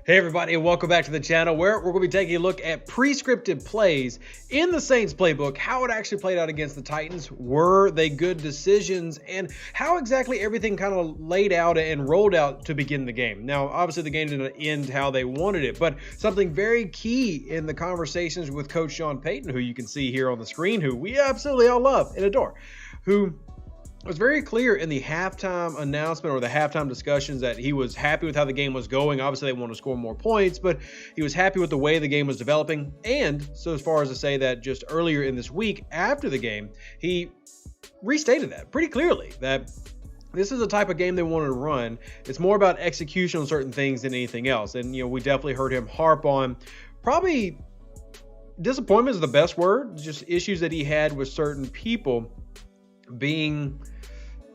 Hey everybody, and welcome back to the channel where we're going to be taking a look at pre-scripted plays in the Saints playbook, how it actually played out against the Titans, were they good decisions, and how exactly everything kind of laid out and rolled out to begin the game. Now, obviously the game didn't end how they wanted it, but something very key in the conversations with Coach Sean Payton, who you can see here on the screen, who we absolutely all love and adore, who it was very clear in the halftime announcement or the halftime discussions that he was happy with how the game was going. Obviously, they wanted to score more points, but he was happy with the way the game was developing. And so as far as to say that just earlier in this week after the game, he restated that pretty clearly, that this is the type of game they wanted to run. It's more about execution on certain things than anything else. And, we definitely heard him harp on probably disappointment is the best word, just issues that he had with certain people being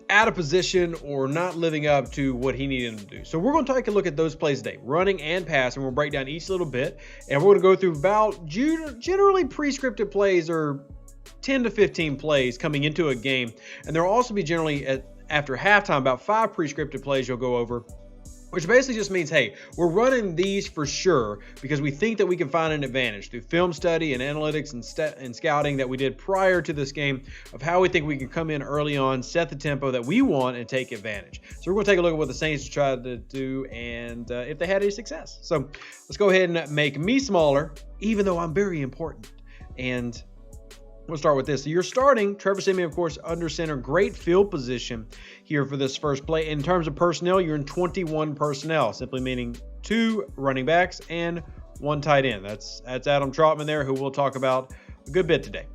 out of position or not living up to what he needed to do. So we're going to take a look at those plays today, running and passing. We'll break down each little bit, and we're going to go through about generally pre-scripted plays or 10 to 15 plays coming into a game. And there will also be generally after halftime about 5 pre-scripted plays you'll go over, which basically just means, hey, we're running these for sure because we think that we can find an advantage through film study and analytics and scouting that we did prior to this game of how we think we can come in early on, set the tempo that we want, and take advantage. So we're going to take a look at what the Saints tried to do and if they had any success. So let's go ahead and make me smaller, even though I'm very important. And we'll start with this. So you're starting Trevor Siemian, of course, under center. Great field position here for this first play. In terms of personnel, you're in 21 personnel, simply meaning 2 running backs and 1 tight end. That's Adam Trautman there, who we'll talk about a good bit today.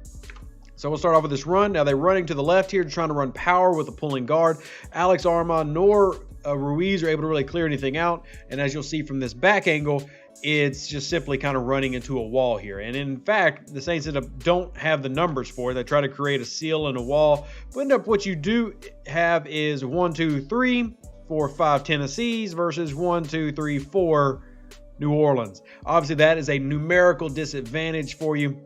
So we'll start off with this run. Now they're running to the left here, trying to run power with a pulling guard. Alex Armah nor Ruiz are able to really clear anything out. And as you'll see from this back angle, it's just simply kind of running into a wall here. And in fact, the Saints don't have the numbers for it. They try to create a seal and a wall. But end up what you do have is 1, 2, 3, 4, 5 Tennessees versus 1, 2, 3, 4 New Orleans. Obviously, that is a numerical disadvantage for you.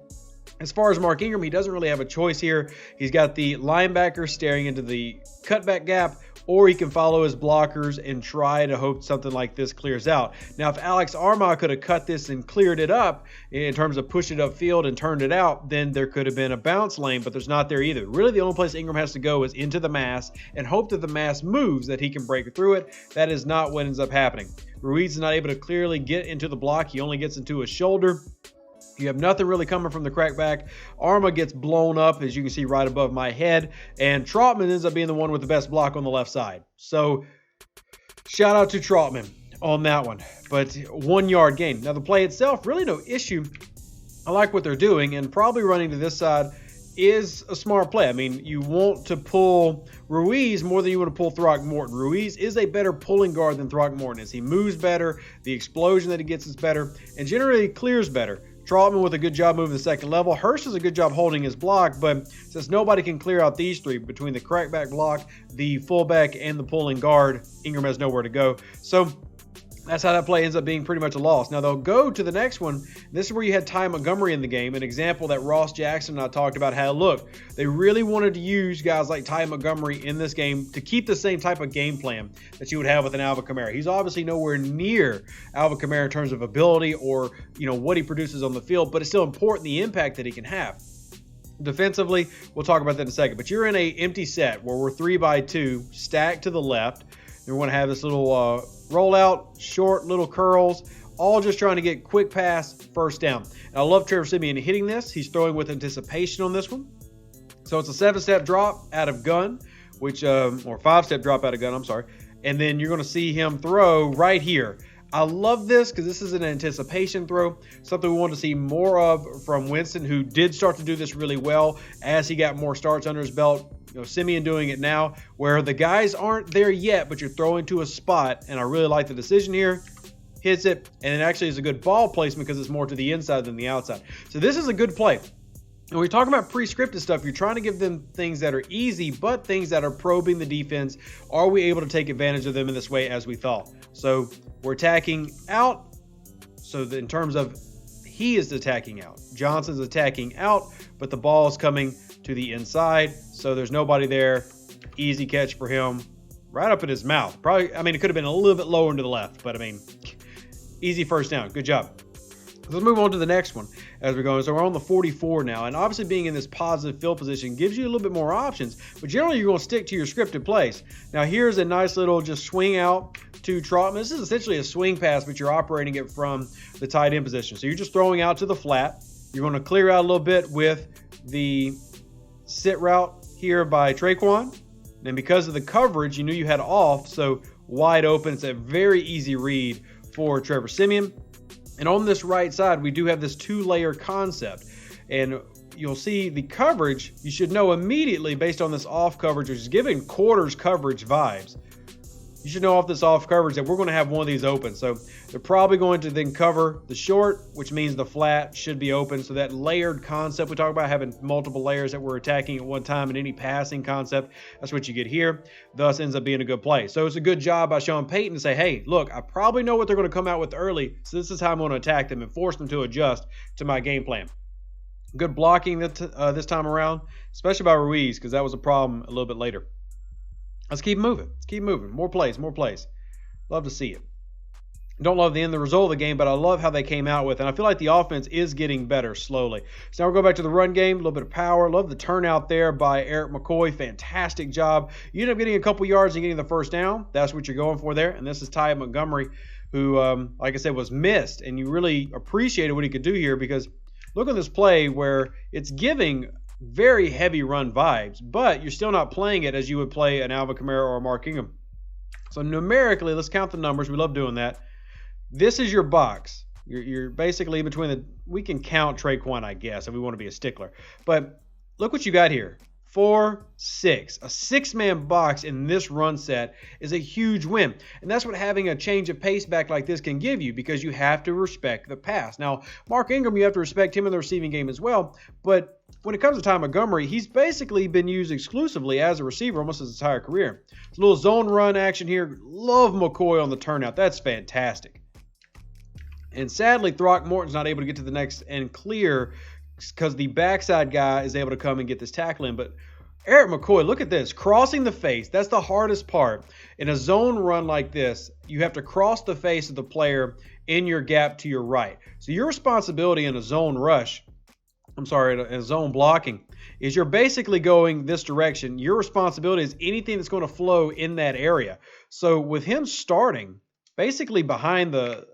As far as Mark Ingram, he doesn't really have a choice here. He's got the linebacker staring into the cutback gap, or he can follow his blockers and try to hope something like this clears out. Now, if Alex Armah could have cut this and cleared it up in terms of pushed it upfield and turned it out, then there could have been a bounce lane, but there's not there either. Really, the only place Ingram has to go is into the mass and hope that the mass moves, that he can break through it. That is not what ends up happening. Ruiz is not able to clearly get into the block. He only gets into his shoulder. You have nothing really coming from the crackback. Armah gets blown up, as you can see right above my head, and Trautman ends up being the one with the best block on the left side. So shout out to Trautman on that one, but 1 yard gain. Now the play itself, really no issue. I like what they're doing, and probably running to this side is a smart play. I mean, you want to pull Ruiz more than you want to pull Throckmorton. Ruiz is a better pulling guard than Throckmorton is. He moves better, the explosion that he gets is better, and generally clears better. Trautman with a good job moving the second level. Hurst does a good job holding his block, but since nobody can clear out these 3 between the crackback block, the fullback, and the pulling guard, Ingram has nowhere to go. So that's how that play ends up being pretty much a loss. Now they'll go to the next one. This is where you had Ty Montgomery in the game, an example that Ross Jackson and I talked about how, look, they really wanted to use guys like Ty Montgomery in this game to keep the same type of game plan that you would have with an Alvin Kamara. He's obviously nowhere near Alvin Kamara in terms of ability or, what he produces on the field, but it's still important the impact that he can have. Defensively, we'll talk about that in a second, but you're in a empty set where we're 3 by 2 stacked to the left. And we're going to have this little rollout, short little curls, all just trying to get quick pass, first down. And I love Trevor Siemian hitting this. He's throwing with anticipation on this one. So it's a 7-step drop out of gun, or 5-step drop out of gun, I'm sorry. And then you're going to see him throw right here. I love this because this is an anticipation throw, something we want to see more of from Winston, who did start to do this really well as he got more starts under his belt. Siemian doing it now where the guys aren't there yet, but you're throwing to a spot, and I really like the decision here. Hits it, and it actually is a good ball placement because it's more to the inside than the outside. So this is a good play. And we're talking about pre-scripted stuff. You're trying to give them things that are easy, but things that are probing the defense. Are we able to take advantage of them in this way as we thought? So we're attacking out. So in terms of he is attacking out. Johnson's attacking out, but the ball is coming to the inside. So there's nobody there. Easy catch for him. Right up in his mouth. Probably, it could have been a little bit lower to the left, but Easy first down. Good job. Let's move on to the next one as we're going. So we're on the 44 now, and obviously being in this positive field position gives you a little bit more options, but generally you're going to stick to your scripted plays. Now here's a nice little just swing out to Trotman. This is essentially a swing pass, but you're operating it from the tight end position. So you're just throwing out to the flat. You're going to clear out a little bit with the sit route here by Traquan. And because of the coverage, you knew you had off, so wide open. It's a very easy read for Trevor Siemian. And on this right side, we do have this two-layer concept. And you'll see the coverage, you should know immediately based on this off coverage, which is giving quarters coverage vibes. You should know off this off coverage that we're going to have one of these open. So they're probably going to then cover the short, which means the flat should be open. So that layered concept, we talk about having multiple layers that we're attacking at one time in any passing concept. That's what you get here. Thus ends up being a good play. So it's a good job by Sean Payton to say, hey, look, I probably know what they're going to come out with early. So this is how I'm going to attack them and force them to adjust to my game plan. Good blocking this time around, especially by Ruiz, because that was a problem a little bit later. Let's keep moving. Let's keep moving. More plays, more plays. Love to see it. Don't love the result of the game, but I love how they came out with it. And I feel like the offense is getting better slowly. So now we'll go back to the run game, a little bit of power. Love the turnout there by Eric McCoy. Fantastic job. You end up getting a couple yards and getting the first down. That's what you're going for there. And this is Ty Montgomery, who, like I said, was missed. And you really appreciated what he could do here because look at this play where it's giving very heavy run vibes, but you're still not playing it as you would play an Alvin Kamara or a Mark Ingram. So numerically, let's count the numbers. We love doing that. This is your box. You're basically between the, we can count Traquan, I guess, if we want to be a stickler. But look what you got here. 4, 6. A 6-man box in this run set is a huge win. And that's what having a change of pace back like this can give you because you have to respect the pass. Now, Mark Ingram, you have to respect him in the receiving game as well. But when it comes to Ty Montgomery, he's basically been used exclusively as a receiver almost his entire career. It's a little zone run action here. Love McCoy on the turnout. That's fantastic. And sadly, Throckmorton's not able to get to the next and clear because the backside guy is able to come and get this tackle in. But Eric McCoy, look at this. Crossing the face. That's the hardest part. In a zone run like this, you have to cross the face of the player in your gap to your right. So your responsibility in a zone rush, in zone blocking, is you're basically going this direction. Your responsibility is anything that's going to flow in that area. So with him starting basically behind the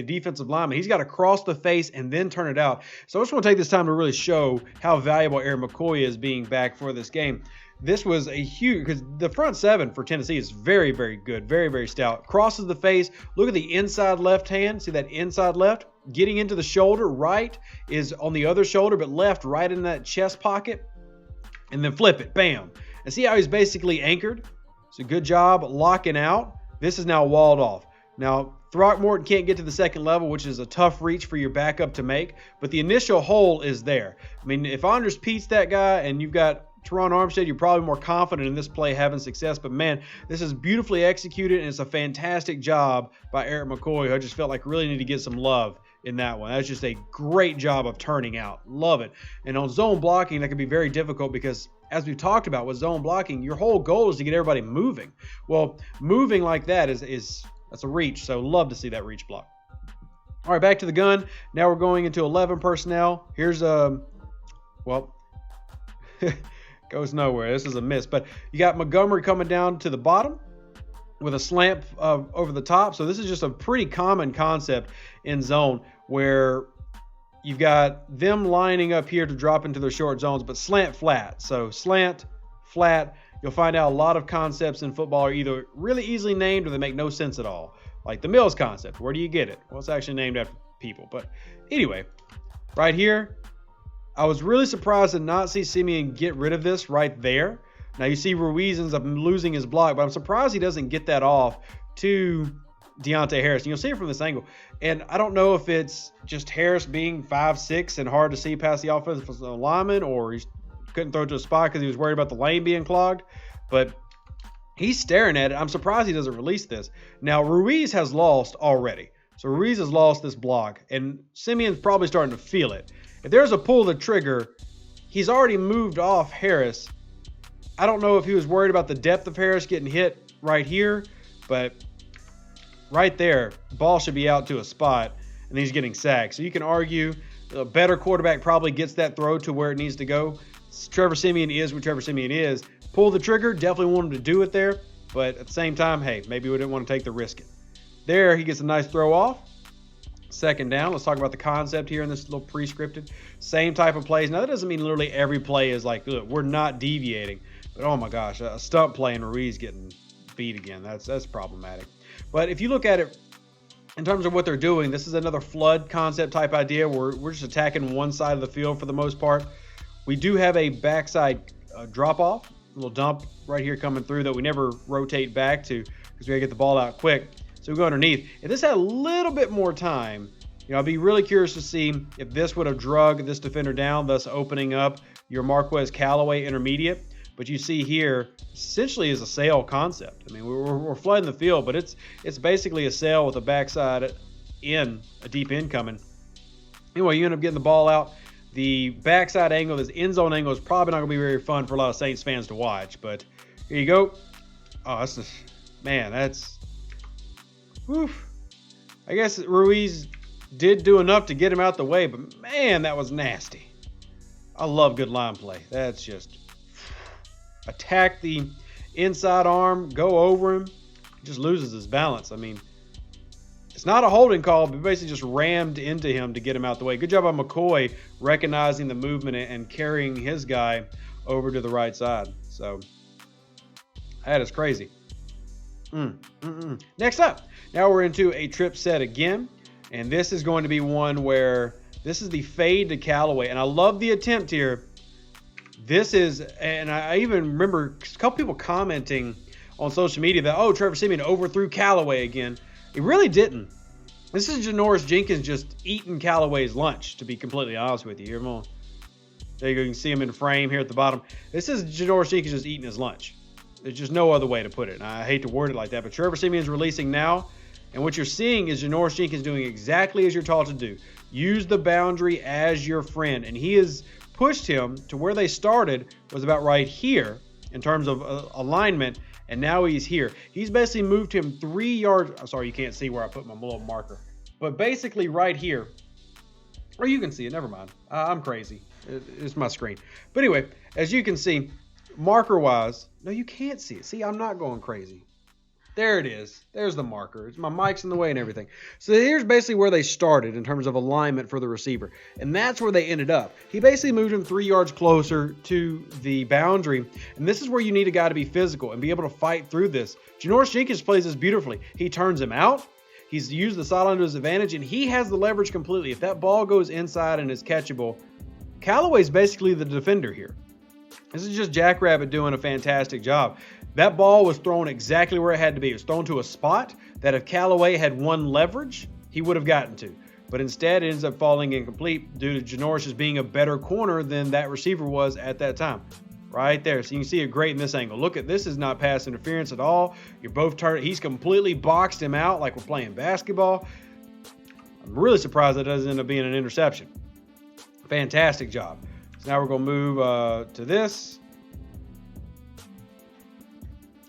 defensive lineman, he's got to cross the face and then turn it out. So I just want to take this time to really show how valuable Eric McCoy is being back for this game. This was a huge, because the front seven for Tennessee is very, very good, very, very stout. Crosses the face. Look at the inside left hand. See that inside left? Getting into the shoulder. Right is on the other shoulder, but left right in that chest pocket. And then flip it. Bam. And see how he's basically anchored? It's a good job locking out. This is now walled off. Now, Throckmorton can't get to the second level, which is a tough reach for your backup to make, but the initial hole is there. I mean, if Andres Pete's that guy and you've got Teron Armstead, you're probably more confident in this play having success, but man, this is beautifully executed, and it's a fantastic job by Eric McCoy, who I just felt like really need to get some love in that one. That's just a great job of turning out. Love it. And on zone blocking, that can be very difficult because, as we've talked about with zone blocking, your whole goal is to get everybody moving. Well, moving like that is that's a reach, so love to see that reach block. All right, back to the gun. Now we're going into 11 personnel. Here's well, goes nowhere. This is a miss, but you got Montgomery coming down to the bottom with a slant over the top. So this is just a pretty common concept in zone where you've got them lining up here to drop into their short zones, but slant flat. So slant, flat. You'll find out a lot of concepts in football are either really easily named or they make no sense at all. Like the Mills concept. Where do you get it? Well, it's actually named after people. But anyway, right here, I was really surprised to not see Siemian get rid of this right there. Now you see Ruiz ends up losing his block, but I'm surprised he doesn't get that off to Deontay Harris. And you'll see it from this angle. And I don't know if it's just Harris being 5'6" and hard to see past the offensive lineman, or he's couldn't throw it to a spot because he was worried about the lane being clogged, but he's staring at it. I'm surprised he doesn't release this. Now, Ruiz has lost already. So Ruiz has lost this block, and Siemian's probably starting to feel it. If there's a pull the trigger, he's already moved off Harris. I don't know if he was worried about the depth of Harris getting hit right here, but right there, ball should be out to a spot, and he's getting sacked. So you can argue a better quarterback probably gets that throw to where it needs to go. Trevor Siemian is what Trevor Siemian is. Pull the trigger, definitely want him to do it there, but at the same time, hey, maybe we didn't want to take the risk. There, he gets a nice throw off. Second down. Let's talk about the concept here in this little pre-scripted. Same type of plays. Now, that doesn't mean literally every play is like, look, we're not deviating. But, oh, my gosh, a stump play and Ruiz getting beat again. That's problematic. But if you look at it in terms of what they're doing, this is another flood concept type idea where we're just attacking one side of the field for the most part. We do have a backside drop-off, a little dump right here coming through that we never rotate back to because we got to get the ball out quick. So we go underneath. If this had a little bit more time, I'd be really curious to see if this would have drug this defender down, thus opening up your Marquez Callaway intermediate. But you see here, essentially is a sail concept. I mean, we're flooding the field, but it's basically a sail with a backside in, a deep in coming. Anyway, you end up getting the ball out. The backside angle, this end zone angle, is probably not going to be very fun for a lot of Saints fans to watch. But here you go. Oh, that's just, man, that's... Oof. I guess Ruiz did do enough to get him out the way, but man, that was nasty. I love good line play. That's just attack the inside arm, go over him. He just loses his balance. I mean, it's not a holding call, but basically just rammed into him to get him out the way. Good job on McCoy recognizing the movement and carrying his guy over to the right side. So that is crazy. Next up, now we're into a trip set again, and this is going to be one where this is the fade to Callaway, and I love the attempt here. This is, and I even remember a couple people commenting on social media that, oh, Trevor Siemian overthrew Callaway again. He really didn't. This is Janoris Jenkins just eating Callaway's lunch, to be completely honest with you. There you go. You can see him in frame here at the bottom. This is Janoris Jenkins just eating his lunch. There's just no other way to put it. And I hate to word it like that, but Trevor Siemian's releasing now. And what you're seeing is Janoris Jenkins doing exactly as you're taught to do. Use the boundary as your friend. And he has pushed him to where they started was about right here in terms of alignment. And now he's here. He's basically moved him 3 yards. I'm sorry, you can't see where I put my little marker. But basically right here. Or you can see it. Never mind. I'm crazy. It's my screen. But anyway, as you can see, marker-wise, no, you can't see it. See, I'm not going crazy. There it is. There's the marker. My mic's in the way and everything. So here's basically where they started in terms of alignment for the receiver. And that's where they ended up. He basically moved him 3 yards closer to the boundary. And this is where you need a guy to be physical and be able to fight through this. Janoris Jenkins plays this beautifully. He turns him out. He's used the sideline to his advantage, and he has the leverage completely. If that ball goes inside and is catchable, Callaway's basically the defender here. This is just Jackrabbit doing a fantastic job. That ball was thrown exactly where it had to be. It was thrown to a spot that if Callaway had won leverage, he would have gotten to. But instead, it ends up falling incomplete due to Janoris being a better corner than that receiver was at that time. Right there. So you can see it great in this angle. Look at this, is not pass interference at all. You're both turning. He's completely boxed him out like we're playing basketball. I'm really surprised that doesn't end up being an interception. Fantastic job. So now we're going to move to this.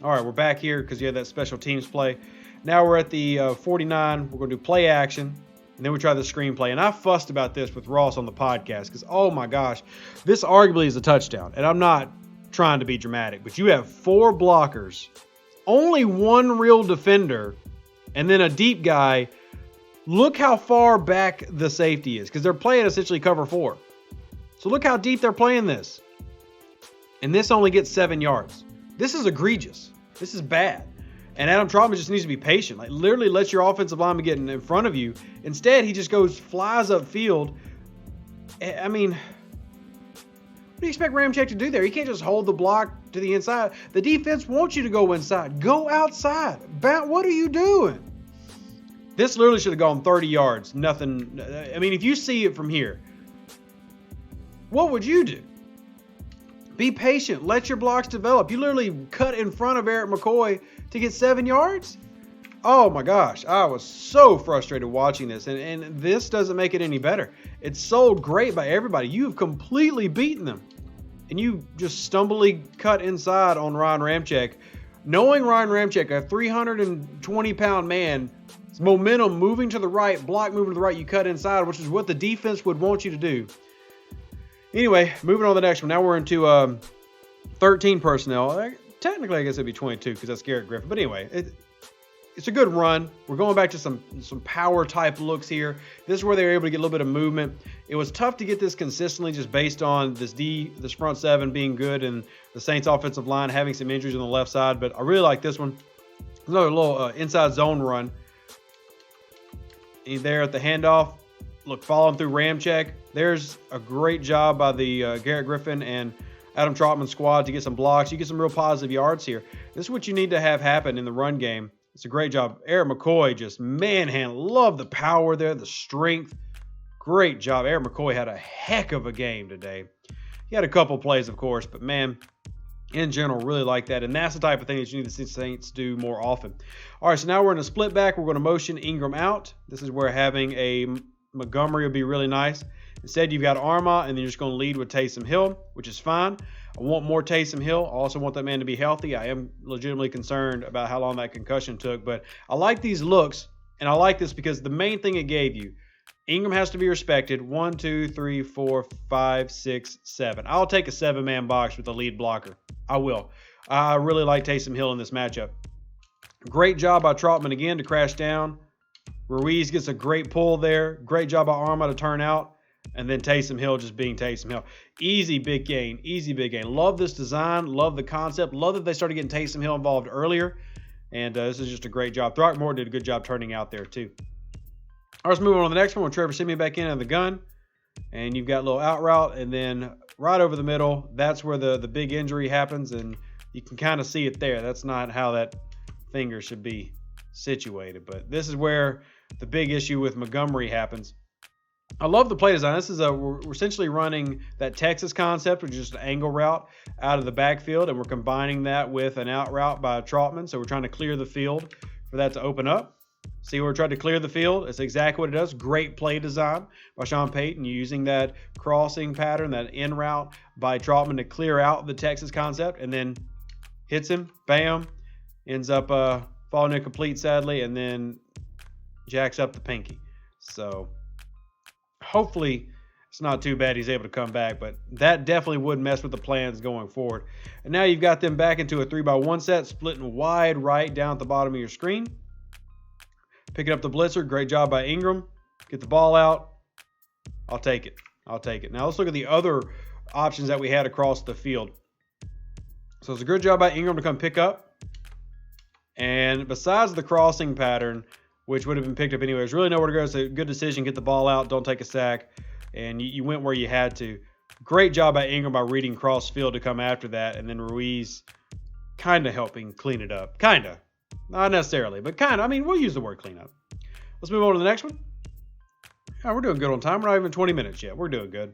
All right, we're back here because you had that special teams play. Now we're at the 49. We're going to do play action, and then we try the screenplay. And I fussed about this with Ross on the podcast because, oh my gosh, this arguably is a touchdown. And I'm not trying to be dramatic, but you have 4 blockers, only 1 real defender, and then a deep guy. Look how far back the safety is because they're playing essentially cover 4. So look how deep they're playing this. And this only gets 7 yards. This is egregious. This is bad. And Adam Trautman just needs to be patient. Like, literally let your offensive lineman get in front of you. Instead, he just flies upfield. I mean, what do you expect Ramczyk to do there? He can't just hold the block to the inside. The defense wants you to go inside. Go outside. What are you doing? This literally should have gone 30 yards. Nothing. I mean, if you see it from here, what would you do? Be patient. Let your blocks develop. You literally cut in front of Eric McCoy to get 7 yards? Oh my gosh. I was so frustrated watching this. And this doesn't make it any better. It's sold great by everybody. You've completely beaten them. And you just stumbly cut inside on Ryan Ramczyk. Knowing Ryan Ramczyk, a 320-pound man, his momentum moving to the right, block moving to the right, you cut inside, which is what the defense would want you to do. Anyway, moving on to the next one. Now we're into 13 personnel. Technically, I guess it'd be 22 because that's Garrett Griffin. But anyway, it's a good run. We're going back to some power type looks here. This is where they were able to get a little bit of movement. It was tough to get this consistently just based on this front seven being good and the Saints offensive line having some injuries on the left side. But I really like this one. Another little inside zone run. He's there at the handoff. Look, following through Ramczyk. There's a great job by the Garrett Griffin and Adam Trotman squad to get some blocks. You get some real positive yards here. This is what you need to have happen in the run game. It's a great job. Eric McCoy just manhandled. Love the power there, the strength. Great job. Eric McCoy had a heck of a game today. He had a couple plays, of course, but man, in general, really like that. And that's the type of thing that you need to see Saints do more often. All right, so now we're in a split back. We're going to motion Ingram out. This is where having a Montgomery would be really nice. Instead, you've got Arma, and then you're just going to lead with Taysom Hill, which is fine. I want more Taysom Hill. I also want that man to be healthy. I am legitimately concerned about how long that concussion took, but I like these looks, and I like this because the main thing it gave you, Ingram has to be respected. 1, 2, 3, 4, 5, 6, 7. I'll take a 7-man box with a lead blocker. I will. I really like Taysom Hill in this matchup. Great job by Trotman again to crash down. Ruiz gets a great pull there. Great job by Arma to turn out. And then Taysom Hill just being Taysom Hill. Easy big gain. Easy big gain. Love this design. Love the concept. Love that they started getting Taysom Hill involved earlier. And this is just a great job. Throckmorton did a good job turning out there too. All right, let's move on to the next one with Trevor Siemian back in on the gun. And you've got a little out route. And then right over the middle, that's where the big injury happens. And you can kind of see it there. That's not how that finger should be situated. But this is where the big issue with Montgomery happens. I love the play design. This is we're essentially running that Texas concept, which is just an angle route out of the backfield, and we're combining that with an out route by Trotman. So we're trying to clear the field for that to open up. See where we're trying to clear the field? It's exactly what it does. Great play design by Sean Payton, using that crossing pattern, that in route by Trotman to clear out the Texas concept, and then hits him, bam, ends up falling incomplete, sadly, and then jacks up the pinky. So hopefully it's not too bad he's able to come back, but that definitely would mess with the plans going forward. And now you've got them back into a 3-by-1 set, splitting wide right down at the bottom of your screen. Picking up the blitzer. Great job by Ingram. Get the ball out. I'll take it. I'll take it. Now let's look at the other options that we had across the field. So it's a good job by Ingram to come pick up. And besides the crossing pattern, which would have been picked up anyways, really nowhere to go. It's a good decision. Get the ball out. Don't take a sack. And you went where you had to. Great job by Ingram by reading cross field to come after that. And then Ruiz kind of helping clean it up. Kind of. Not necessarily, but kind of. I mean, we'll use the word clean up. Let's move on to the next one. Yeah, we're doing good on time. We're not even 20 minutes yet. We're doing good.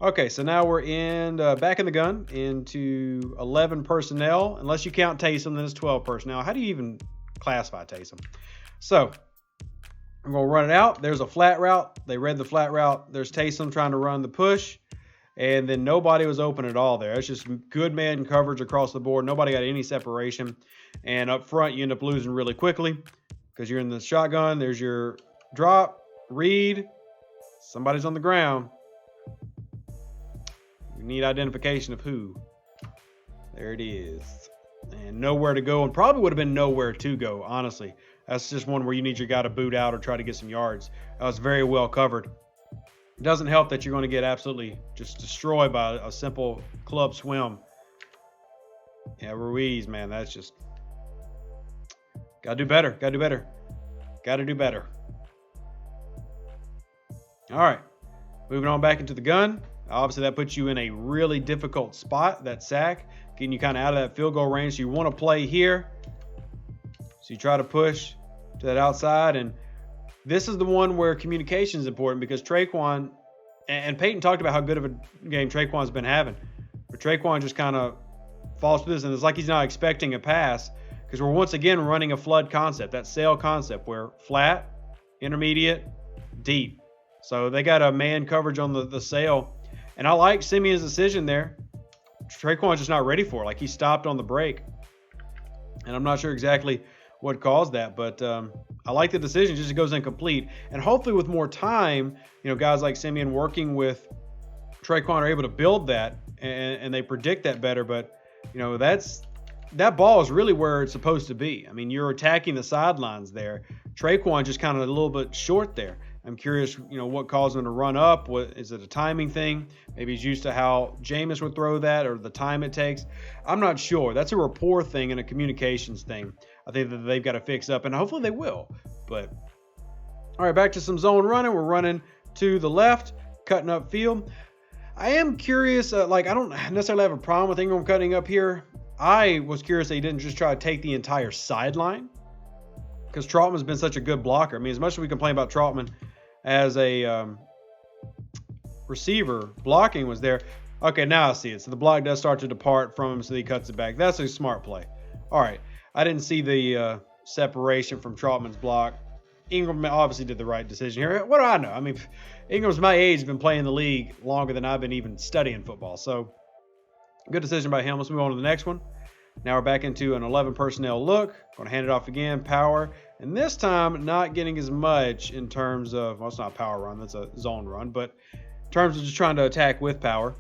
Okay, so now we're in back in the gun into 11 personnel. Unless you count Taysom, then it's 12 personnel. How do you even classify Taysom? So I'm going to run it out. There's a flat route. They read the flat route. There's Taysom trying to run the push. And then nobody was open at all there. It's just good man coverage across the board. Nobody got any separation. And up front, you end up losing really quickly because you're in the shotgun. There's your drop, read. Somebody's on the ground. We need identification of who. There it is. And nowhere to go, and probably would have been nowhere to go, honestly. That's just one where you need your guy to boot out or try to get some yards. That was very well covered. It doesn't help that you're going to get absolutely just destroyed by a simple club swim. Yeah, Ruiz, man, that's just... Got to do better. Got to do better. Got to do better. All right. Moving on back into the gun. Obviously, that puts you in a really difficult spot, that sack. Getting you kind of out of that field goal range. So you want to play here. So you try to push to that outside. And this is the one where communication is important because Traquan, and Peyton talked about how good of a game Traquan's been having. But Traquan just kind of falls through this. And it's like he's not expecting a pass. Because we're once again running a flood concept, that sail concept, where flat, intermediate, deep. So they got a man coverage on the sail. And I like Siemian's decision there. Traquan's just not ready for it. Like he stopped on the break. And I'm not sure exactly what caused that, but I like the decision. Just it goes incomplete. And hopefully with more time, guys like Simeon working with Traquan are able to build that and they predict that better. But, that ball is really where it's supposed to be. I mean, you're attacking the sidelines there. Traquan just kind of a little bit short there. I'm curious, what caused him to run up. What is it, a timing thing? Maybe he's used to how Jameis would throw that or the time it takes. I'm not sure. That's a rapport thing and a communications thing. I think that they've got to fix up, and hopefully they will. But all right, back to some zone running. We're running to the left, cutting up field. I am curious. I don't necessarily have a problem with Ingram cutting up here. I was curious that he didn't just try to take the entire sideline, because Trautman's been such a good blocker. I mean, as much as we complain about Trautman as a receiver, blocking was there. Okay, now I see it. So the block does start to depart from him, so he cuts it back. That's a smart play. All right. I didn't see the separation from Trautman's block. Ingram obviously did the right decision here. What do I know? I mean, Ingram's my age, been playing the league longer than I've been even studying football. So good decision by him. Let's move on to the next one. Now we're back into an 11 personnel look. Going to hand it off again, power. And this time, not getting as much in terms of, well, it's not a power run, that's a zone run, but in terms of just trying to attack with power.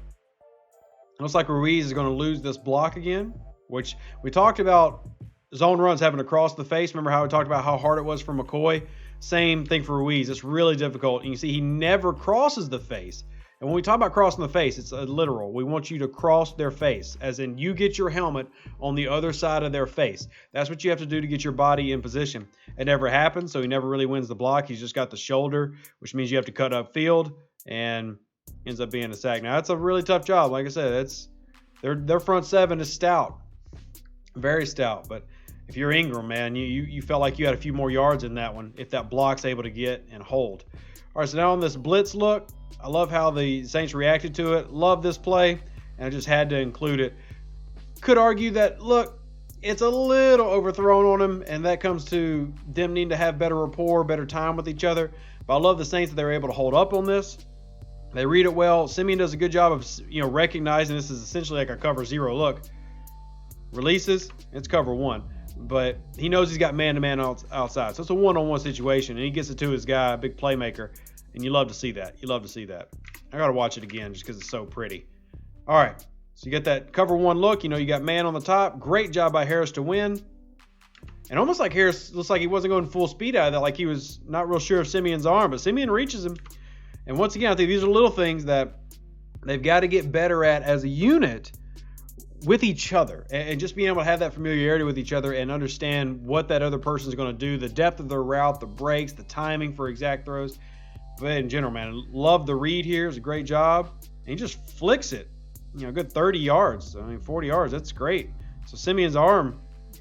Looks like Ruiz is going to lose this block again, which we talked about zone runs having to cross the face. Remember how we talked about how hard it was for McCoy? Same thing for Ruiz. It's really difficult. And you see he never crosses the face. And when we talk about crossing the face, it's a literal. We want you to cross their face, as in you get your helmet on the other side of their face. That's what you have to do to get your body in position. It never happens, so he never really wins the block. He's just got the shoulder, which means you have to cut up field, and ends up being a sack. Now, that's a really tough job. Like I said, their front seven is stout, very stout. But if you're Ingram, man, you felt like you had a few more yards in that one if that block's able to get and hold. All right, so now on this blitz look, I love how the Saints reacted to it. Love this play, and I just had to include it. Could argue that, look, it's a little overthrown on him, and that comes to them needing to have better rapport, better time with each other. But I love the Saints that they were able to hold up on this. They read it well. Simeon does a good job of recognizing this is essentially like a cover zero look. Releases, it's cover one. But he knows he's got man-to-man outside. So it's a one-on-one situation, and he gets it to his guy, a big playmaker. And you love to see that. You love to see that. I got to watch it again just because it's so pretty. All right. So you get that cover one look. You got man on the top. Great job by Harris to win. And almost like Harris looks like he wasn't going full speed out of that, like he was not real sure of Simeon's arm. But Simeon reaches him. And once again, I think these are little things that they've got to get better at as a unit with each other. And just being able to have that familiarity with each other and understand what that other person is going to do, the depth of their route, the breaks, the timing for exact throws. But in general, man, love the read here. It's a great job. And he just flicks it, good 30 yards. 40 yards. That's great. So Simeon's arm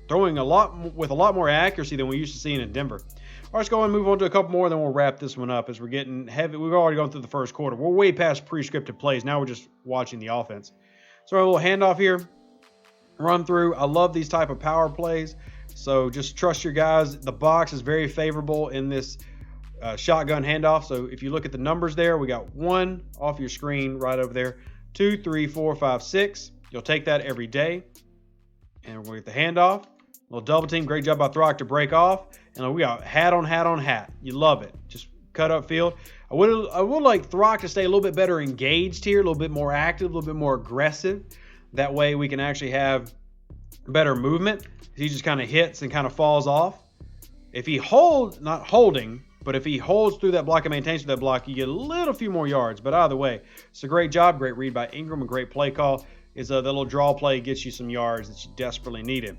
throwing with a lot more accuracy than we used to seeing in Denver. All right, let's go and move on to a couple more, then we'll wrap this one up as we're getting heavy. We've already gone through the first quarter. We're way past pre-scripted plays. Now we're just watching the offense. So a little handoff here, run through. I love these type of power plays. So just trust your guys. The box is very favorable in this shotgun handoff. So if you look at the numbers there, we got 1 off your screen right over there. 2, 3, 4, 5, 6. You'll take that every day. And we'll get the handoff. Little double team. Great job by Throck to break off. And we got hat on hat on hat. You love it. Just cut up field. I would like Throck to stay a little bit better engaged here, a little bit more active, a little bit more aggressive. That way we can actually have better movement. He just kind of hits and kind of falls off. If he holds, not holding, but if he holds through that block and maintains through that block, you get a little few more yards. But either way, it's a great job, great read by Ingram, a great play call. That little draw play gets you some yards that you desperately needed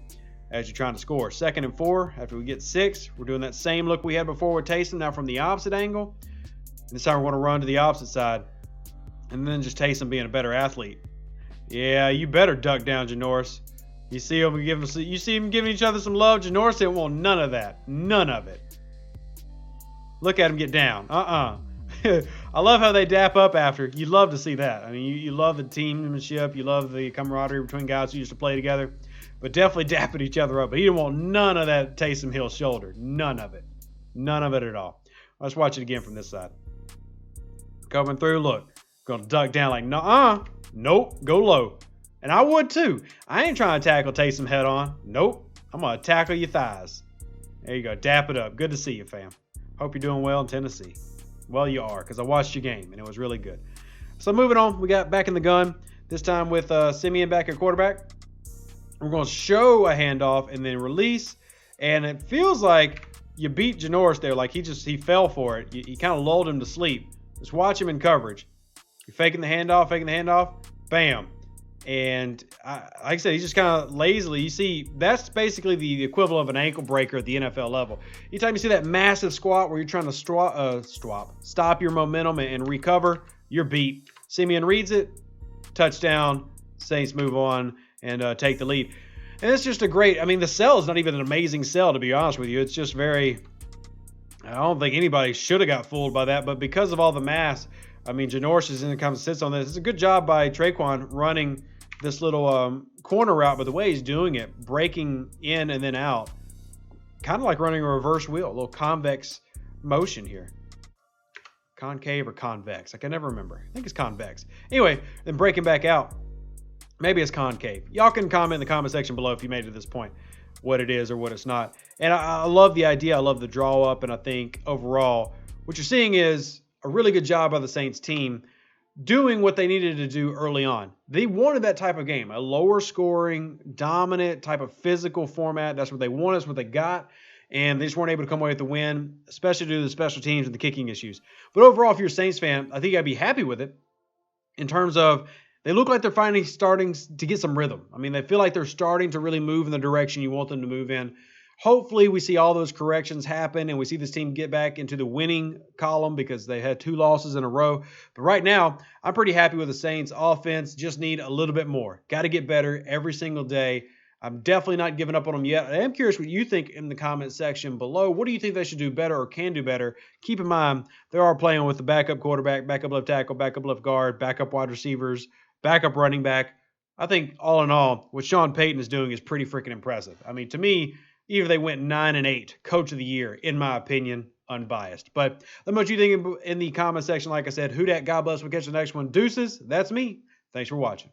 as you're trying to score. 2nd and 4, after we get 6, we're doing that same look we had before with Taysom, now from the opposite angle. And this time we're going to run to the opposite side. And then just Taysom being a better athlete. Yeah, you better duck down, Janoris. You see him giving each other some love. Janoris didn't want none of that. None of it. Look at him get down. I love how they dap up after. You love to see that. I mean, you love the teammanship. You love the camaraderie between guys who used to play together. But definitely dapping each other up. But he didn't want none of that Taysom Hill shoulder. None of it. None of it at all. Let's watch it again from this side. Coming through, look. Going to duck down like, nope, go low. And I would too. I ain't trying to tackle Taysom head on. Nope. I'm going to tackle your thighs. There you go. Dap it up. Good to see you, fam. Hope you're doing well in Tennessee. Well, you are, because I watched your game, and it was really good. So moving on, we got back in the gun, this time with Simeon back at quarterback. We're going to show a handoff and then release, and it feels like you beat Janoris there. Like he fell for it. You kind of lulled him to sleep. Just watch him in coverage. You're faking the handoff, bam. And like I said, he's just kind of lazily. You see, that's basically the equivalent of an ankle breaker at the NFL level. Anytime you see that massive squat where you're trying to stop your momentum and recover, you're beat. Simeon reads it, touchdown, Saints move on and take the lead. And it's just the sell is not even an amazing sell, to be honest with you. It's just I don't think anybody should have got fooled by that, but because of all the mass, Janoris is in the kind of sits on this. It's a good job by Traquan running this little corner route, but the way he's doing it, breaking in and then out, kind of like running a reverse wheel, a little convex motion here. Concave or convex? I can never remember. I think it's convex. Anyway, then breaking back out. Maybe it's concave. Y'all can comment in the comment section below if you made it to this point, what it is or what it's not. And I love the idea. I love the draw up. And I think overall, what you're seeing is a really good job by the Saints team doing what they needed to do early on. They wanted that type of game, a lower scoring, dominant type of physical format. That's what they wanted. That's what they got. And they just weren't able to come away with the win, especially due to the special teams and the kicking issues. But overall, if you're a Saints fan, I think I'd be happy with it in terms of they look like they're finally starting to get some rhythm. They feel like they're starting to really move in the direction you want them to move in. Hopefully, we see all those corrections happen and we see this team get back into the winning column because they had 2 losses in a row. But right now, I'm pretty happy with the Saints offense. Just need a little bit more. Got to get better every single day. I'm definitely not giving up on them yet. I am curious what you think in the comment section below. What do you think they should do better or can do better? Keep in mind, they are playing with the backup quarterback, backup left tackle, backup left guard, backup wide receivers, backup running back. I think all in all, what Sean Payton is doing is pretty freaking impressive. To me, even if they went 9-8, coach of the year, in my opinion, unbiased. But let me know what you think in the comment section. Like I said, who dat? God bless. We'll catch you the next one. Deuces. That's me. Thanks for watching.